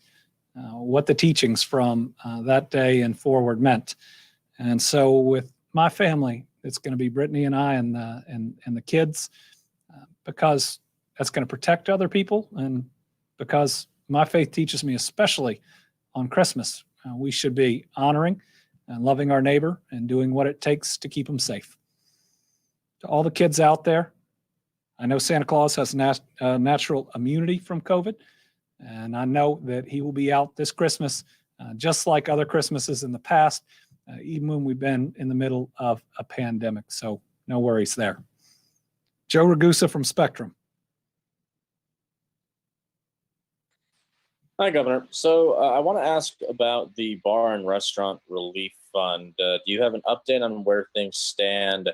what the teachings from that day and forward meant. And so with my family, it's going to be Brittany and I and the kids, because that's going to protect other people, and because my faith teaches me, especially on Christmas, we should be honoring and loving our neighbor and doing what it takes to keep them safe. To all the kids out there, I know Santa Claus has natural immunity from COVID, and I know that he will be out this Christmas, just like other Christmases in the past, even when we've been in the middle of a pandemic. So no worries there. Joe Ragusa from Spectrum. Hi, Governor. So I want to ask about the Bar and Restaurant Relief Fund. Do you have an update on where things stand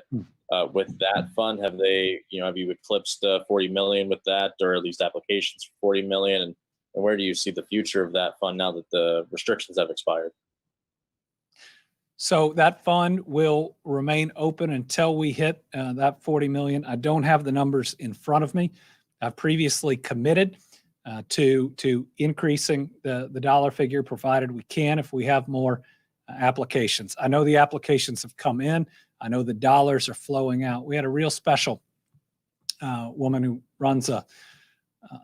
with that fund? Have you eclipsed 40 million with that, or at least applications for 40 million? And where do you see the future of that fund now that the restrictions have expired? So that fund will remain open until we hit that 40 million. I don't have the numbers in front of me. I've previously committed to increasing the dollar figure, provided we can, if we have more applications. I know the applications have come in. I know the dollars are flowing out. We had a real special woman who runs a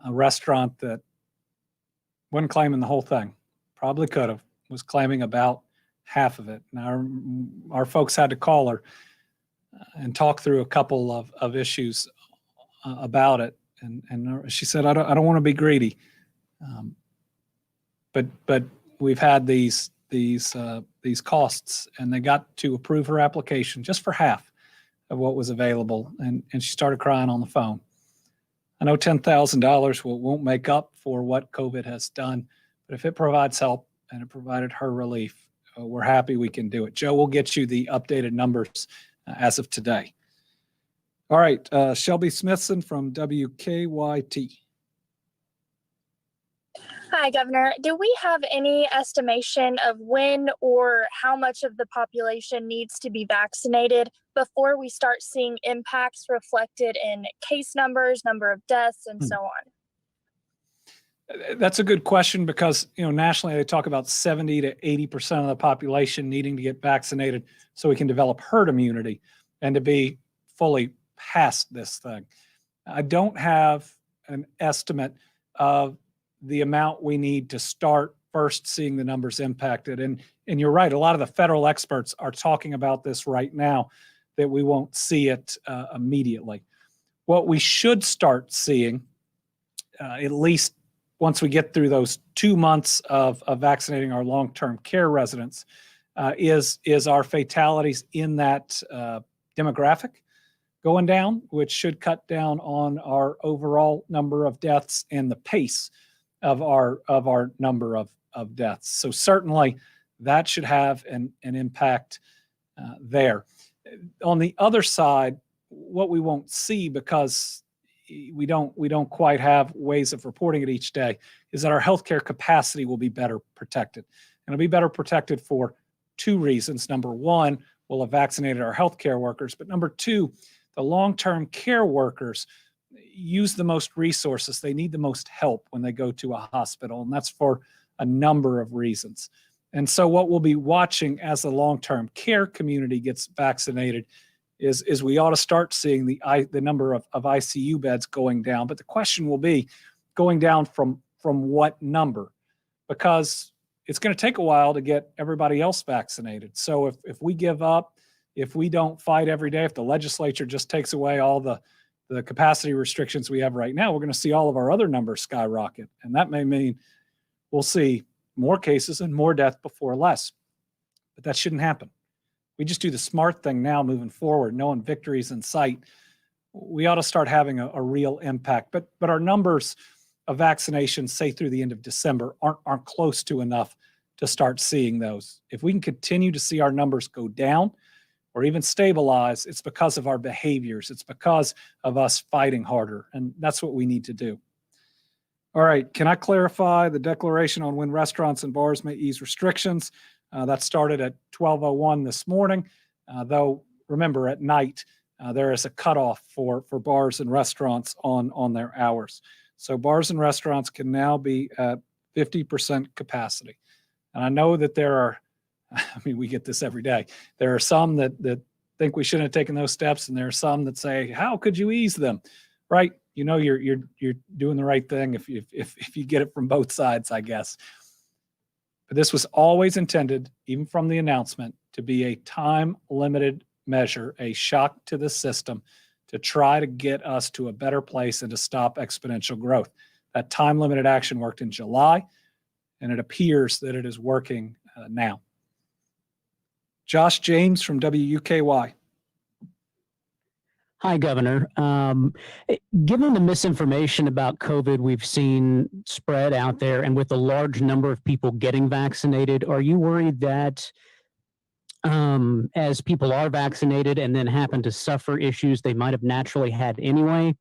restaurant that wasn't claiming the whole thing. Probably could have. Was claiming about half of it. Now, our folks had to call her and talk through a couple of issues about it. And she said, I don't want to be greedy. But we've had these costs, and they got to approve her application just for half of what was available. And she started crying on the phone. I know $10,000 won't make up for what COVID has done, but if it provides help and it provided her relief, we're happy we can do it. Joe, we'll get you the updated numbers as of today. All right, Shelby Smithson from WKYT. Hi, Governor. Do we have any estimation of when or how much of the population needs to be vaccinated before we start seeing impacts reflected in case numbers, number of deaths, and so on? That's a good question, because nationally they talk about 70 to 80% of the population needing to get vaccinated so we can develop herd immunity and to be fully past this thing. I don't have an estimate of the amount we need to start first seeing the numbers impacted. And you're right, a lot of the federal experts are talking about this right now, that we won't see it immediately. What we should start seeing, at least once we get through those 2 months of vaccinating our long-term care residents, is our fatalities in that demographic going down, which should cut down on our overall number of deaths and the pace of our number of deaths. So certainly that should have an impact there. On the other side, what we won't see, because we don't quite have ways of reporting it each day, is that our healthcare capacity will be better protected. And it'll be better protected for two reasons. Number one, we'll have vaccinated our healthcare workers. But number two, the long-term care workers use the most resources. They need the most help when they go to a hospital, and that's for a number of reasons. And so what we'll be watching as the long-term care community gets vaccinated is we ought to start seeing the number of ICU beds going down. But the question will be going down from what number? Because it's going to take a while to get everybody else vaccinated. So if we give up, if we don't fight every day, if the legislature just takes away all the capacity restrictions we have right now, we're going to see all of our other numbers skyrocket. And that may mean we'll see more cases and more death before less. But that shouldn't happen. We just do the smart thing now moving forward, knowing victory's in sight. We ought to start having a real impact. But our numbers of vaccinations, say through the end of December, aren't close to enough to start seeing those. If we can continue to see our numbers go down or even stabilize, it's because of our behaviors. It's because of us fighting harder. And that's what we need to do. All right. Can I clarify the declaration on when restaurants and bars may ease restrictions? That started at 12:01 this morning. Though, remember, at night, there is a cutoff for bars and restaurants on their hours. So bars and restaurants can now be at 50% capacity. And I know that there are, I mean, we get this every day. There are some that think we shouldn't have taken those steps, and there are some that say, how could you ease them? Right? You know, you're doing the right thing if you get it from both sides, I guess. But this was always intended, even from the announcement, to be a time-limited measure, a shock to the system, to try to get us to a better place and to stop exponential growth. That time-limited action worked in July, and it appears that it is working now. Josh James from WUKY. Hi, Governor. Given the misinformation about COVID we've seen spread out there, and with a large number of people getting vaccinated, are you worried that as people are vaccinated and then happen to suffer issues they might have naturally had anyway,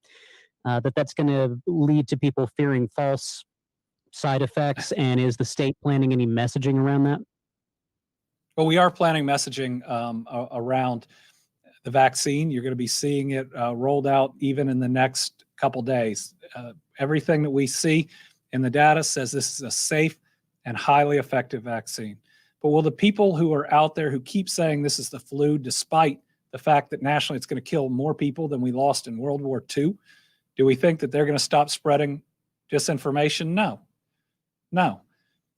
that's going to lead to people fearing false side effects? And is the state planning any messaging around that? Well, we are planning messaging around the vaccine. You're going to be seeing it rolled out even in the next couple days. Everything that we see in the data says this is a safe and highly effective vaccine. But will the people who are out there who keep saying this is the flu, despite the fact that nationally it's going to kill more people than we lost in World War II, do we think that they're going to stop spreading disinformation? No.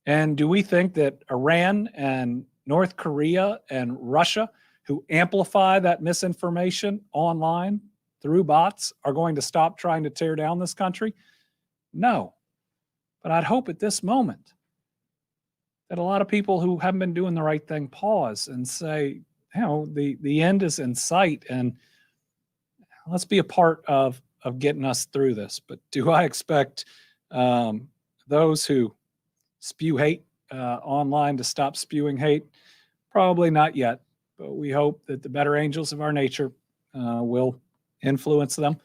And do we think that Iran and North Korea and Russia, who amplify that misinformation online through bots, are going to stop trying to tear down this country? No. But I'd hope at this moment that a lot of people who haven't been doing the right thing pause and say, you know, the end is in sight, and let's be a part of getting us through this. But do I expect those who spew hate online to stop spewing hate? Probably not yet. But we hope that the better angels of our nature will influence them.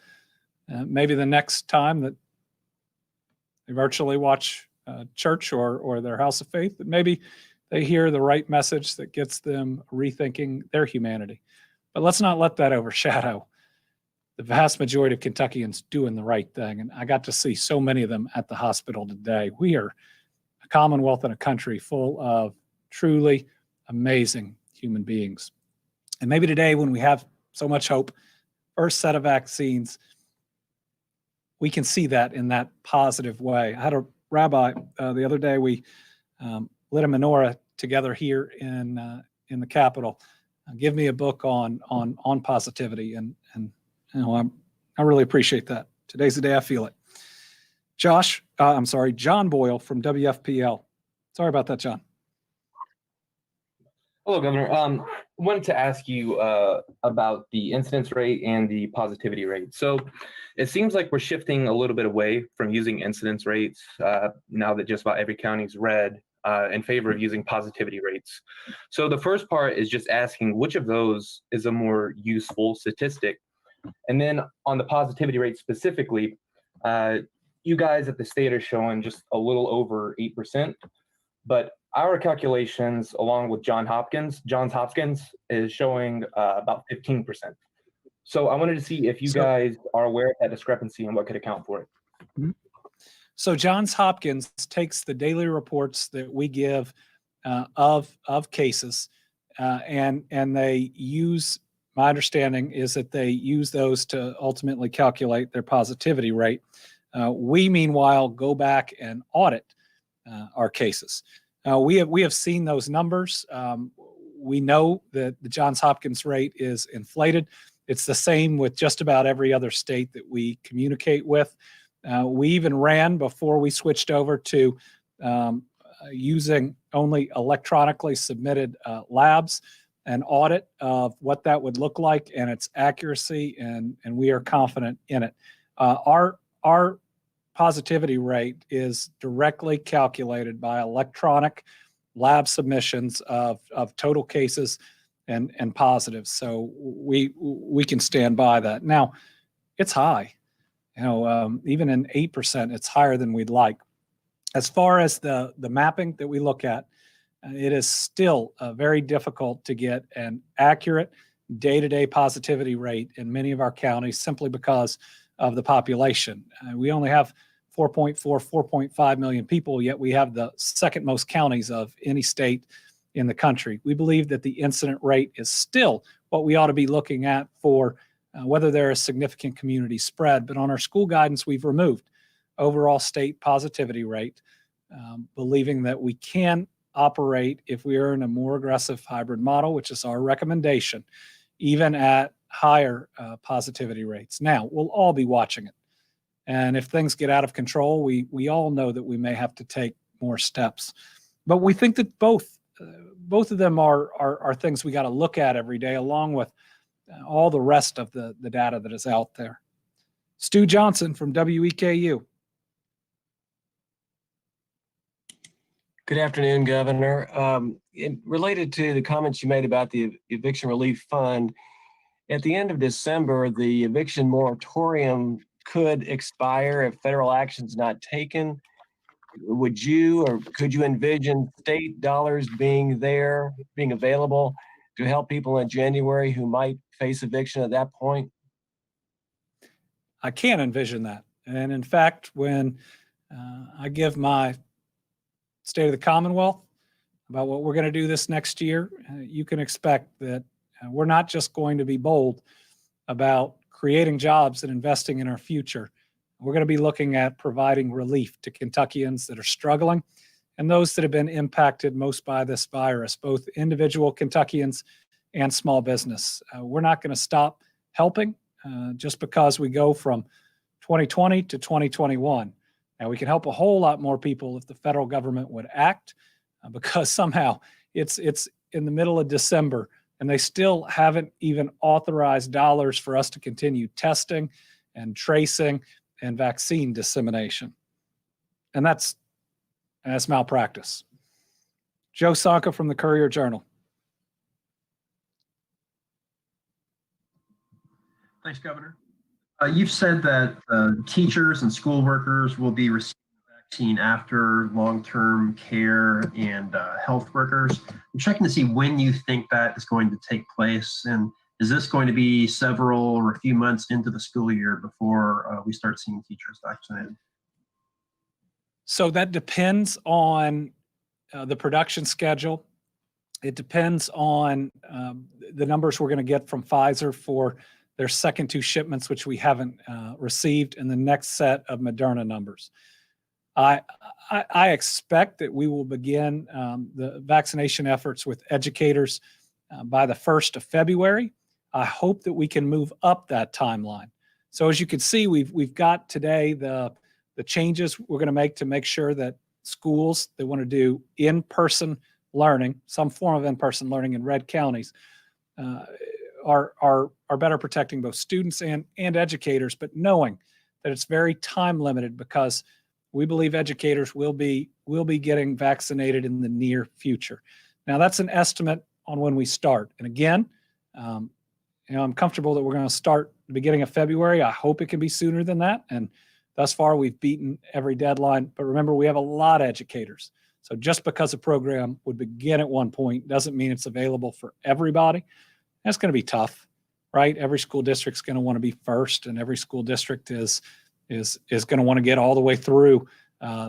Maybe the next time that they virtually watch church or their house of faith, that maybe they hear the right message that gets them rethinking their humanity. But let's not let that overshadow the vast majority of Kentuckians doing the right thing. And I got to see so many of them at the hospital today. We are a commonwealth and a country full of truly amazing human beings. And maybe today, when we have so much hope, first set of vaccines, we can see that in that positive way. I had a rabbi the other day. We lit a menorah together here in the Capitol. Give me a book on positivity, and you know, I really appreciate that. Today's the day I feel it. John Boyle from WFPL. Sorry about that, John. Hello, Governor. Wanted to ask you about the incidence rate and the positivity rate. So it seems like we're shifting a little bit away from using incidence rates now that just about every county is red in favor of using positivity rates. So the first part is just asking which of those is a more useful statistic. And then on the positivity rate specifically, you guys at the state are showing just a little over 8%, but our calculations, along with Johns Hopkins, is showing about 15%. So I wanted to see if you guys are aware of that discrepancy and what could account for it. So Johns Hopkins takes the daily reports that we give of cases, and they use my understanding is that they use those to ultimately calculate their positivity rate. We, meanwhile, go back and audit our cases. We have seen those numbers. We know that the Johns Hopkins rate is inflated. It's the same with just about every other state that we communicate with. We even ran, before we switched over to using only electronically submitted labs, an audit of what that would look like and its accuracy, and we are confident in it. Our positivity rate is directly calculated by electronic lab submissions of total cases and positives. So we can stand by that. Now, it's high. Even in 8%, it's higher than we'd like. As far as the mapping that we look at, it is still very difficult to get an accurate day-to-day positivity rate in many of our counties simply because of the population. We only have 4.5 million people, yet we have the second most counties of any state in the country. We believe that the incident rate is still what we ought to be looking at for whether there is significant community spread. But on our school guidance, we've removed overall state positivity rate, believing that we can operate if we are in a more aggressive hybrid model, which is our recommendation, even at higher positivity rates. Now, we'll all be watching it. And if things get out of control, we all know that we may have to take more steps. But we think that both of them are things we got to look at every day, along with all the rest of the data that is out there. Stu Johnson from WEKU. Good afternoon, Governor. Related to the comments you made about the Eviction Relief Fund, at the end of December, the eviction moratorium could expire if federal action is not taken. Would you or could you envision state dollars being available to help people in January who might face eviction at that point? I can't envision that. And in fact, when I give my State of the Commonwealth about what we're going to do this next year, you can expect that we're not just going to be bold about creating jobs and investing in our future. We're going to be looking at providing relief to Kentuckians that are struggling and those that have been impacted most by this virus, both individual Kentuckians and small business. We're not going to stop helping just because we go from 2020 to 2021. Now, we can help a whole lot more people if the federal government would act, because somehow it's in the middle of December and they still haven't even authorized dollars for us to continue testing and tracing and vaccine dissemination. And that's malpractice. Joe Sonka from the Courier-Journal. Thanks, Governor. You've said that teachers and school workers will be receiving the vaccine after long-term care and health workers. I'm checking to see when you think that is going to take place. And is this going to be several or a few months into the school year before we start seeing teachers vaccinated? So that depends on the production schedule. It depends on the numbers we're going to get from Pfizer for their second two shipments, which we haven't received, and the next set of Moderna numbers. I expect that we will begin the vaccination efforts with educators by the 1st of February. I hope that we can move up that timeline. So as you can see, we've got today the changes we're going to make sure that schools that want to do in-person learning, some form of in-person learning in red counties, are better protecting both students and educators, but knowing that it's very time limited, because we believe educators will be getting vaccinated in the near future. Now, that's an estimate on when we start. And again, I'm comfortable that we're going to start the beginning of February. I hope it can be sooner than that. And thus far, we've beaten every deadline. But remember, we have a lot of educators. So just because a program would begin at one point doesn't mean it's available for everybody. That's going to be tough, right? Every school district's going to want to be first, and every school district is going to want to get all the way through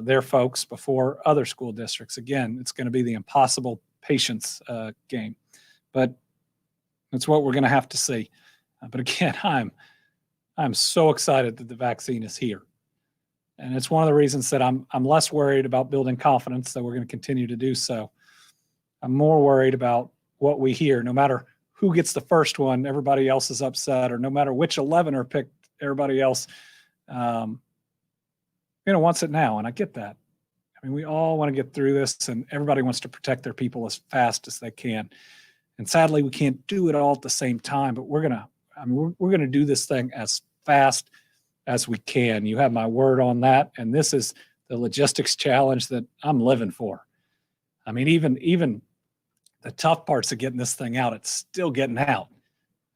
their folks before other school districts. Again, it's going to be the impossible patience game. But That's what we're going to have to see. But again, I'm so excited that the vaccine is here. And it's one of the reasons that I'm less worried about building confidence, that we're going to continue to do so. I'm more worried about what we hear. No matter who gets the first one, everybody else is upset, or no matter which 11 are picked, everybody else, wants it now. And I get that. I mean, we all want to get through this, and everybody wants to protect their people as fast as they can. And sadly, we can't do it all at the same time, but we're going to do this thing as fast as we can. You have my word on that. And this is the logistics challenge that I'm living for. I mean, even the tough parts of getting this thing out, it's still getting out,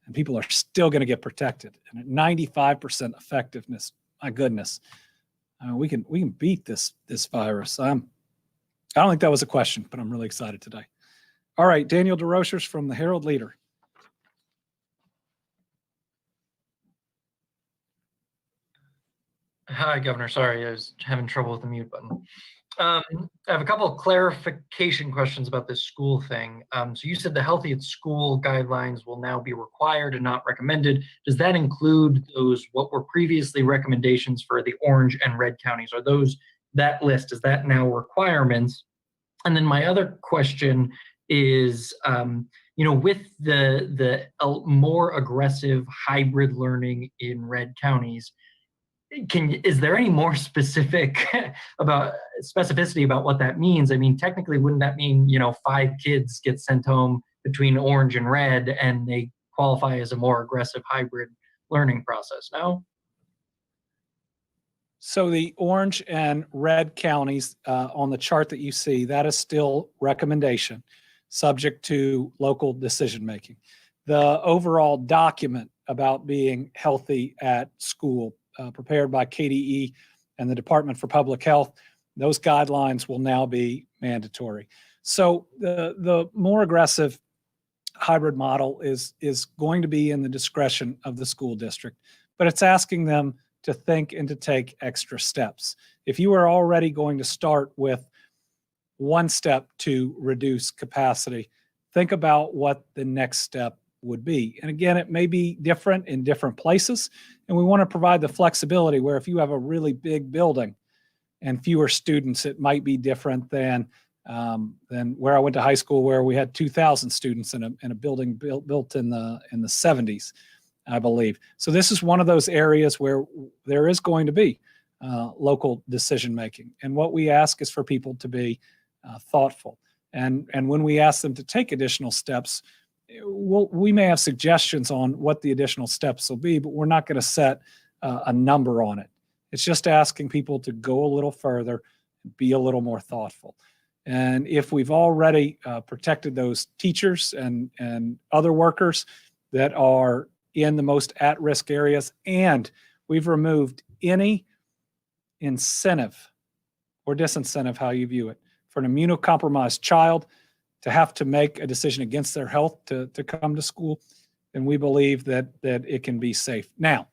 and people are still going to get protected. And at 95% effectiveness, my goodness, we can beat this virus. I don't think that was a question, but I'm really excited today. All right, Daniel DeRochers from the Herald Leader. Hi, Governor. Sorry, I was having trouble with the mute button. I have a couple of clarification questions about this school thing. So you said the healthy at school guidelines will now be required and not recommended. Does that include those what were previously recommendations for the orange and red counties? Are those that list? Is that now requirements? And then my other question is, with the more aggressive hybrid learning in red counties, is there any more specificity about what that means? I mean, technically, wouldn't that mean 5 kids get sent home between orange and red, and they qualify as a more aggressive hybrid learning process? No. So the orange and red counties on the chart that you see, that is still recommendation, subject to local decision making. The overall document about being healthy at school, prepared by KDE and the Department for Public Health, those guidelines will now be mandatory. So the more aggressive hybrid model is going to be in the discretion of the school district, but it's asking them to think and to take extra steps. If you are already going to start with one step to reduce capacity, think about what the next step would be. And again, it may be different in different places. And we want to provide the flexibility where if you have a really big building and fewer students, it might be different than where I went to high school, where we had 2,000 students in a building built in the 70s, I believe. So this is one of those areas where there is going to be local decision making. And what we ask is for people to be thoughtful. And when we ask them to take additional steps, we may have suggestions on what the additional steps will be, but we're not going to set a number on it. It's just asking people to go a little further, be a little more thoughtful. And if we've already protected those teachers and other workers that are in the most at-risk areas, and we've removed any incentive or disincentive, how you view it, for an immunocompromised child to have to make a decision against their health to come to school, then we believe that it can be safe. Now,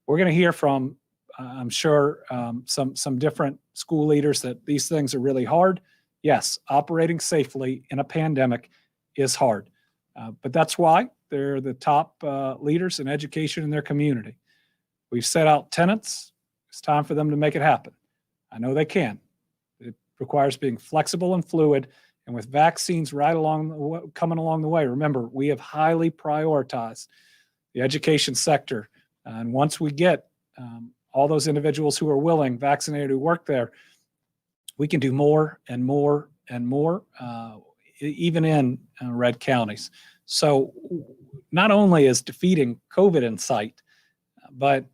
we're going to hear from, I'm sure, some different school leaders that these things are really hard. Yes, operating safely in a pandemic is hard, but that's why they're the top leaders in education in their community. We've set out tenets. It's time for them to make it happen. I know they can. It requires being flexible and fluid. And with vaccines coming along the way, remember, we have highly prioritized the education sector. And once we get all those individuals who are willing, vaccinated, who work there, we can do more and more and more, even in red counties. So not only is defeating COVID in sight, but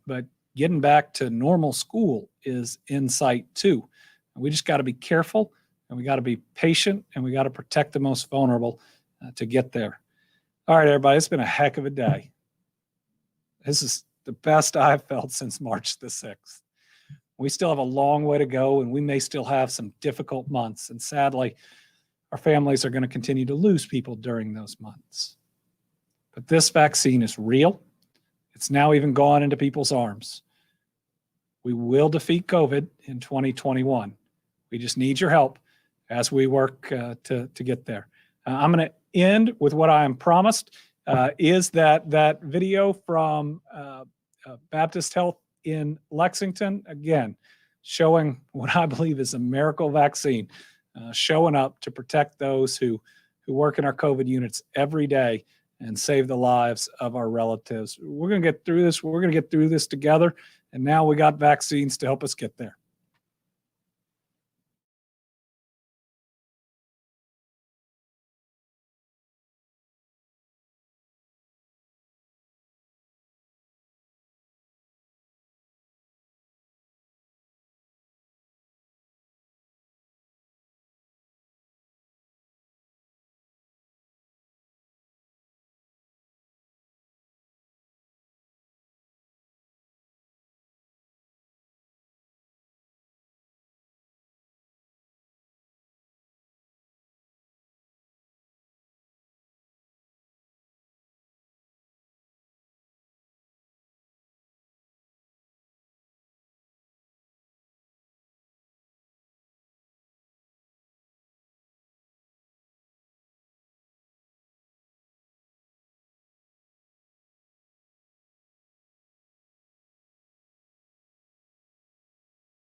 getting back to normal school is in sight too. And we just got to be careful. And we got to be patient, and we got to protect the most vulnerable to get there. All right, everybody, it's been a heck of a day. This is the best I've felt since March the 6th. We still have a long way to go, and we may still have some difficult months. And sadly, our families are going to continue to lose people during those months. But this vaccine is real. It's now even gone into people's arms. We will defeat COVID in 2021. We just need your help as we work to get there. I'm going to end with what I am promised, is that video from Baptist Health in Lexington, again, showing what I believe is a miracle vaccine, showing up to protect those who work in our COVID units every day and save the lives of our relatives. We're going to get through this. We're going to get through this together. And now we got vaccines to help us get there.